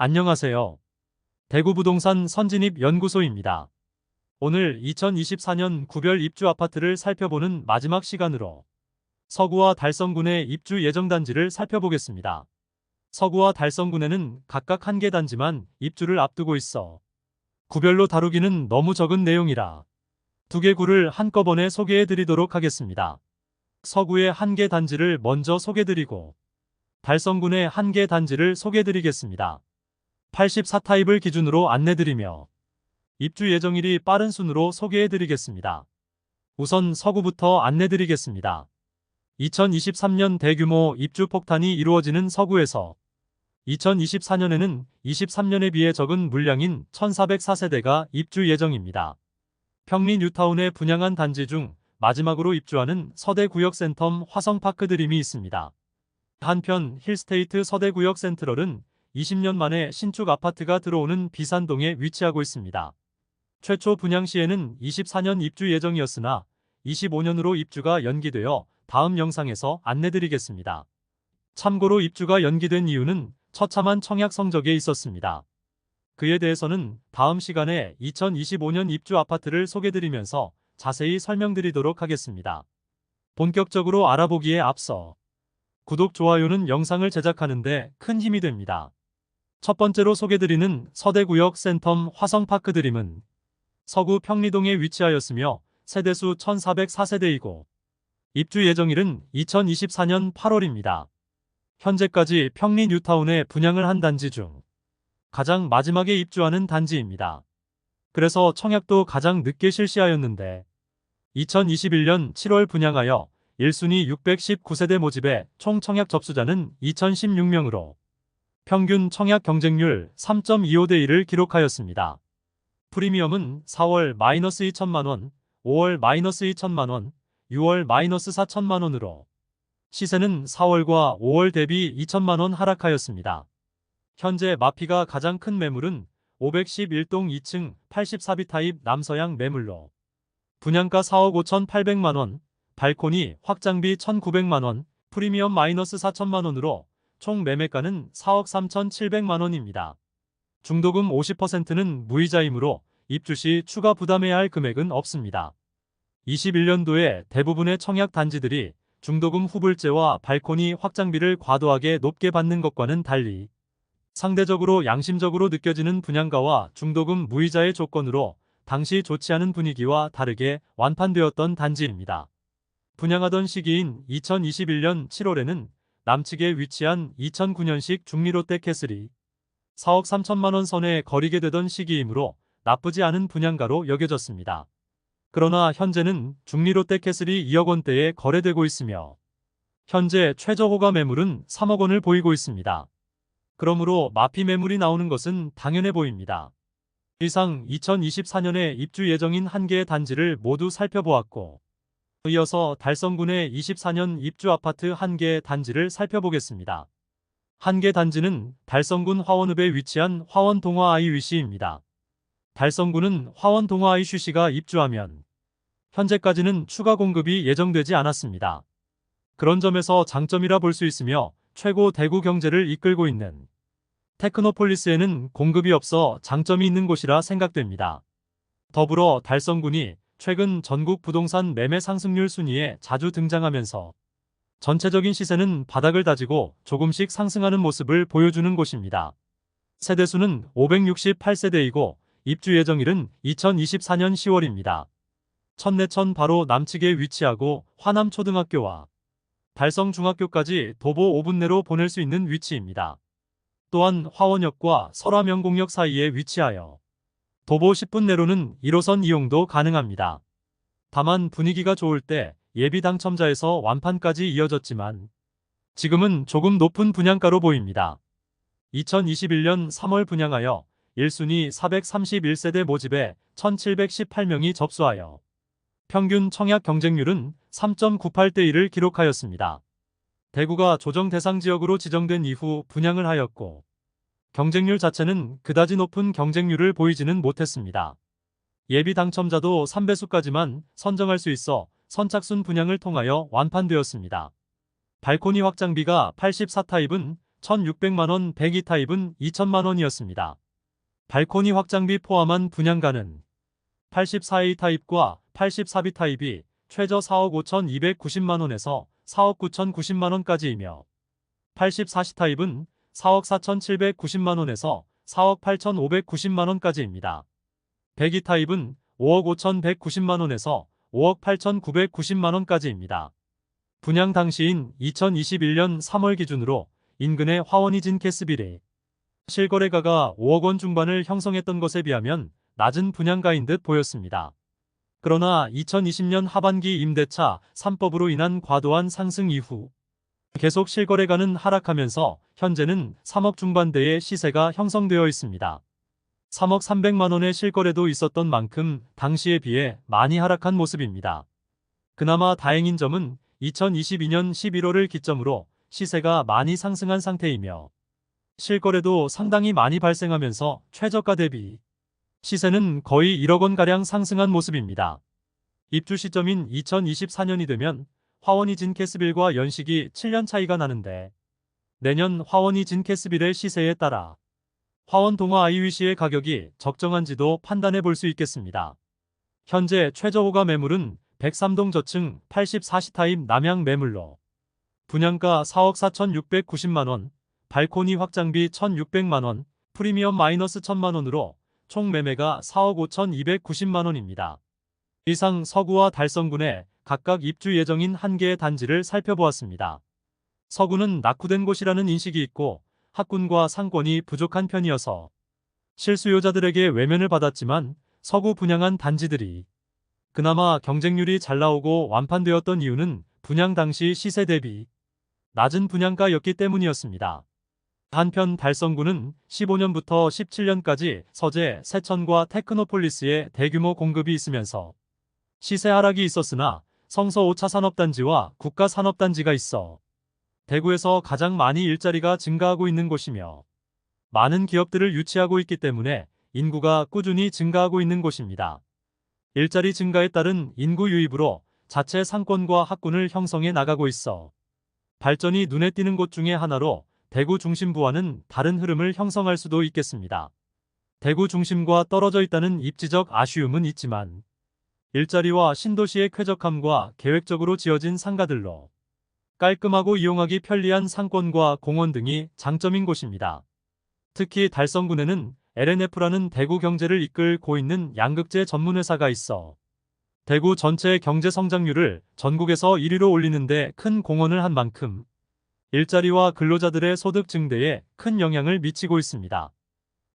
안녕하세요. 대구부동산 선진입연구소입니다. 오늘 2024년 구별 입주 아파트를 살펴보는 마지막 시간으로 서구와 달성군의 입주 예정 단지를 살펴보겠습니다. 서구와 달성군에는 각각 한 개 단지만 입주를 앞두고 있어 구별로 다루기는 너무 적은 내용이라 두 개 구를 한꺼번에 소개해드리도록 하겠습니다. 서구의 한 개 단지를 먼저 소개드리고 달성군의 한 개 단지를 소개드리겠습니다. 84타입을 기준으로 안내드리며 입주 예정일이 빠른 순으로 소개해드리겠습니다. 우선 서구부터 안내드리겠습니다. 2023년 대규모 입주 폭탄이 이루어지는 서구에서 2024년에는 23년에 비해 적은 물량인 1404세대가 입주 예정입니다. 평리 뉴타운에 분양한 단지 중 마지막으로 입주하는 서대구역 센텀 화성파크 드림이 있습니다. 한편 힐스테이트 서대구역 센트럴은 20년 만에 신축 아파트가 들어오는 비산동에 위치하고 있습니다. 최초 분양 시에는 24년 입주 예정이었으나 25년으로 입주가 연기되어 다음 영상에서 안내드리겠습니다. 참고로 입주가 연기된 이유는 처참한 청약 성적에 있었습니다. 그에 대해서는 다음 시간에 2025년 입주 아파트를 소개드리면서 자세히 설명드리도록 하겠습니다. 본격적으로 알아보기에 앞서 구독, 좋아요는 영상을 제작하는데 큰 힘이 됩니다. 첫 번째로 소개드리는 서대구역 센텀 화성파크 드림은 서구 평리동에 위치하였으며 세대수 1404세대이고 입주 예정일은 2024년 8월입니다. 현재까지 평리 뉴타운에 분양을 한 단지 중 가장 마지막에 입주하는 단지입니다. 그래서 청약도 가장 늦게 실시하였는데 2021년 7월 분양하여 1순위 619세대 모집에 총 청약 접수자는 2016명으로 평균 청약 경쟁률 3.25대 1을 기록하였습니다. 프리미엄은 4월 -2천만원, 5월 -2천만원, 6월 -4천만원으로 시세는 4월과 5월 대비 2천만원 하락하였습니다. 현재 마피가 가장 큰 매물은 511동 2층 84B 타입 남서양 매물로 분양가 4억 5,800만원, 발코니 확장비 1,900만원, 프리미엄 -4천만원으로 총 매매가는 4억 3,700만원입니다. 중도금 50%는 무이자이므로 입주 시 추가 부담해야 할 금액은 없습니다. 21년도에 대부분의 청약 단지들이 중도금 후불제와 발코니 확장비를 과도하게 높게 받는 것과는 달리 상대적으로 양심적으로 느껴지는 분양가와 중도금 무이자의 조건으로 당시 좋지 않은 분위기와 다르게 완판되었던 단지입니다. 분양하던 시기인 2021년 7월에는 남측에 위치한 2009년식 중리롯데캐슬이 4억 3천만원 선에 거리게 되던 시기이므로 나쁘지 않은 분양가로 여겨졌습니다. 그러나 현재는 중리롯데캐슬이 2억 원대에 거래되고 있으며 현재 최저 호가 매물은 3억 원을 보이고 있습니다. 그러므로 마피 매물이 나오는 것은 당연해 보입니다. 이상 2024년에 입주 예정인 한 개의 단지를 모두 살펴보았고 이어서 달성군의 24년 입주 아파트 한 개의 단지를 살펴보겠습니다. 한 개 단지는 달성군 화원읍에 위치한 화원동화 아이위시입니다. 달성군은 화원동화 아이슈시가 입주하면 현재까지는 추가 공급이 예정되지 않았습니다. 그런 점에서 장점이라 볼 수 있으며 최고 대구 경제를 이끌고 있는 테크노폴리스에는 공급이 없어 장점이 있는 곳이라 생각됩니다. 더불어 달성군이 최근 전국 부동산 매매 상승률 순위에 자주 등장하면서 전체적인 시세는 바닥을 다지고 조금씩 상승하는 모습을 보여주는 곳입니다. 세대수는 568세대이고 입주 예정일은 2024년 10월입니다. 천내천 바로 남측에 위치하고 화남초등학교와 달성중학교까지 도보 5분 내로 보낼 수 있는 위치입니다. 또한 화원역과 설화명공역 사이에 위치하여 도보 10분 내로는 1호선 이용도 가능합니다. 다만 분위기가 좋을 때 예비 당첨자에서 완판까지 이어졌지만 지금은 조금 높은 분양가로 보입니다. 2021년 3월 분양하여 1순위 431세대 모집에 1718명이 접수하여 평균 청약 경쟁률은 3.98대 1을 기록하였습니다. 대구가 조정 대상 지역으로 지정된 이후 분양을 하였고 경쟁률 자체는 그다지 높은 경쟁률을 보이지는 못했습니다. 예비 당첨자도 3배수까지만 선정할 수 있어 선착순 분양을 통하여 완판되었습니다. 발코니 확장비가 84타입은 1,600만원, 102타입은 2천만원이었습니다. 발코니 확장비 포함한 분양가는 84A 타입과 84B 타입이 최저 4억 5,290만원에서 4억 9,090만원까지이며 84C 타입은 4억 4,790만원에서 4억 8,590만원까지입니다. 102 타입은 5억 5,190만원에서 5억 8,990만원까지입니다. 분양 당시인 2021년 3월 기준으로 인근의 화원이진 캐스빌의 실거래가가 5억 원 중반을 형성했던 것에 비하면 낮은 분양가인 듯 보였습니다. 그러나 2020년 하반기 임대차 3법으로 인한 과도한 상승 이후 계속 실거래가는 하락하면서 현재는 3억 중반대의 시세가 형성되어 있습니다. 3억 300만원의 실거래도 있었던 만큼 당시에 비해 많이 하락한 모습입니다. 그나마 다행인 점은 2022년 11월을 기점으로 시세가 많이 상승한 상태이며 실거래도 상당히 많이 발생하면서 최저가 대비 시세는 거의 1억 원가량 상승한 모습입니다. 입주 시점인 2024년이 되면 화원이진 캐스빌과 연식이 7년 차이가 나는데 내년 화원이진 캐스빌의 시세에 따라 화원 동화 IUC의 가격이 적정한지도 판단해 볼 수 있겠습니다. 현재 최저호가 매물은 103동 저층 84C 타입 남향 매물로 분양가 4억 4,690만원, 발코니 확장비 1,600만원, 프리미엄 마이너스 1,000만원으로 총 매매가 4억 5,290만원입니다. 이상 서구와 달성군의 각각 입주 예정인 한 개의 단지를 살펴보았습니다. 서구는 낙후된 곳이라는 인식이 있고 학군과 상권이 부족한 편이어서 실수요자들에게 외면을 받았지만 서구 분양한 단지들이 그나마 경쟁률이 잘 나오고 완판되었던 이유는 분양 당시 시세 대비 낮은 분양가였기 때문이었습니다. 한편 달성구는 15년부터 17년까지 서재, 세천과 테크노폴리스에 대규모 공급이 있으면서 시세 하락이 있었으나 성서 5차 산업단지와 국가산업단지가 있어 대구에서 가장 많이 일자리가 증가하고 있는 곳이며 많은 기업들을 유치하고 있기 때문에 인구가 꾸준히 증가하고 있는 곳입니다. 일자리 증가에 따른 인구 유입으로 자체 상권과 학군을 형성해 나가고 있어 발전이 눈에 띄는 곳 중에 하나로 대구 중심부와는 다른 흐름을 형성할 수도 있겠습니다. 대구 중심과 떨어져 있다는 입지적 아쉬움은 있지만 일자리와 신도시의 쾌적함과 계획적으로 지어진 상가들로 깔끔하고 이용하기 편리한 상권과 공원 등이 장점인 곳입니다. 특히 달성군에는 LNF라는 대구 경제를 이끌고 있는 양극재 전문회사가 있어 대구 전체의 경제 성장률을 전국에서 1위로 올리는 데 큰 공헌을 한 만큼 일자리와 근로자들의 소득 증대에 큰 영향을 미치고 있습니다.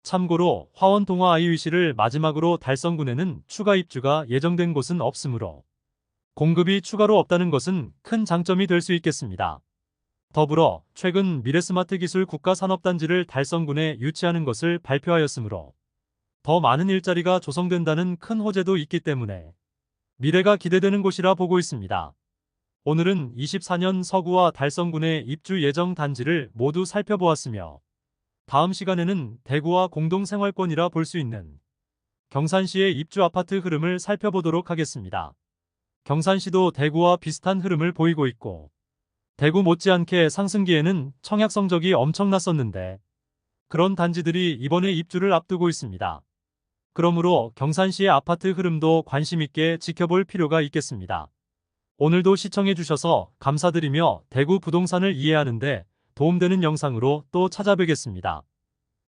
참고로 화원 동화 IUC를 마지막으로 달성군에는 추가 입주가 예정된 곳은 없으므로 공급이 추가로 없다는 것은 큰 장점이 될 수 있겠습니다. 더불어 최근 미래스마트 기술 국가산업단지를 달성군에 유치하는 것을 발표하였으므로 더 많은 일자리가 조성된다는 큰 호재도 있기 때문에 미래가 기대되는 곳이라 보고 있습니다. 오늘은 24년 서구와 달성군의 입주 예정 단지를 모두 살펴보았으며 다음 시간에는 대구와 공동생활권이라 볼 수 있는 경산시의 입주 아파트 흐름을 살펴보도록 하겠습니다. 경산시도 대구와 비슷한 흐름을 보이고 있고 대구 못지않게 상승기에는 청약 성적이 엄청났었는데 그런 단지들이 이번에 입주를 앞두고 있습니다. 그러므로 경산시의 아파트 흐름도 관심 있게 지켜볼 필요가 있겠습니다. 오늘도 시청해주셔서 감사드리며 대구 부동산을 이해하는 데 도움되는 영상으로 또 찾아뵙겠습니다.